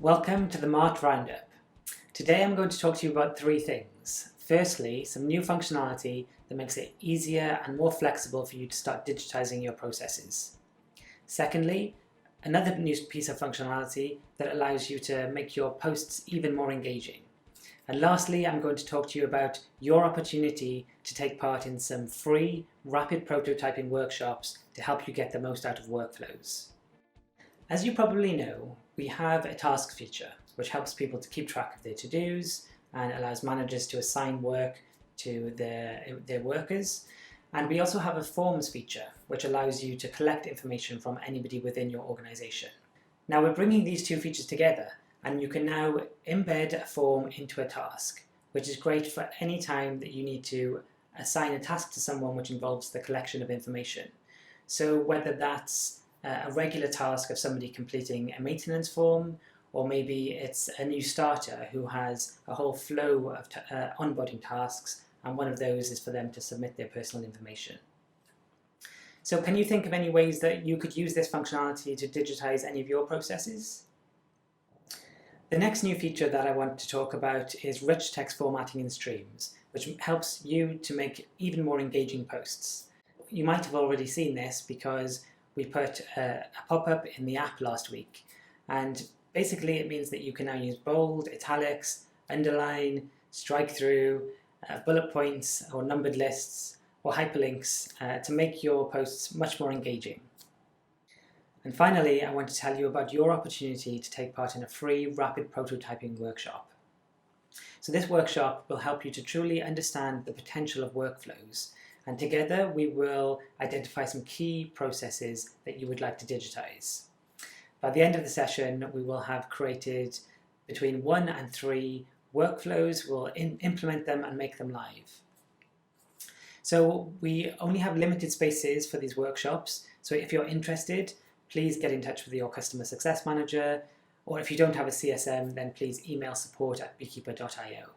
Welcome to the March Roundup. Today I'm going to talk to you about three things. Firstly, some new functionality that makes it easier and more flexible for you to start digitizing your processes. Secondly, another new piece of functionality that allows you to make your posts even more engaging. And lastly, I'm going to talk to you about your opportunity to take part in some free, rapid prototyping workshops to help you get the most out of workflows. As you probably know, we have a task feature which helps people to keep track of their to-dos and allows managers to assign work to their workers. And we also have a forms feature which allows you to collect information from anybody within your organization. Now we're bringing these two features together, and you can now embed a form into a task, which is great for any time that you need to assign a task to someone which involves the collection of information. So whether that's a regular task of somebody completing a maintenance form, or maybe it's a new starter who has a whole flow of onboarding tasks, and one of those is for them to submit their personal information. So can you think of any ways that you could use this functionality to digitize any of your processes? The next new feature that I want to talk about is rich text formatting in streams, which helps you to make even more engaging posts. You might have already seen this because we put a pop-up in the app last week, and basically it means that you can now use bold, italics, underline, strike through, bullet points or numbered lists or hyperlinks to make your posts much more engaging. And finally, I want to tell you about your opportunity to take part in a free rapid prototyping workshop. So this workshop will help you to truly understand the potential of workflows, and together we will identify some key processes that you would like to digitize. By the end of the session, we will have created between 1 and 3 workflows. We'll implement them and make them live. So we only have limited spaces for these workshops, so if you're interested, please get in touch with your customer success manager, or if you don't have a CSM, then please email support@beekeeper.io.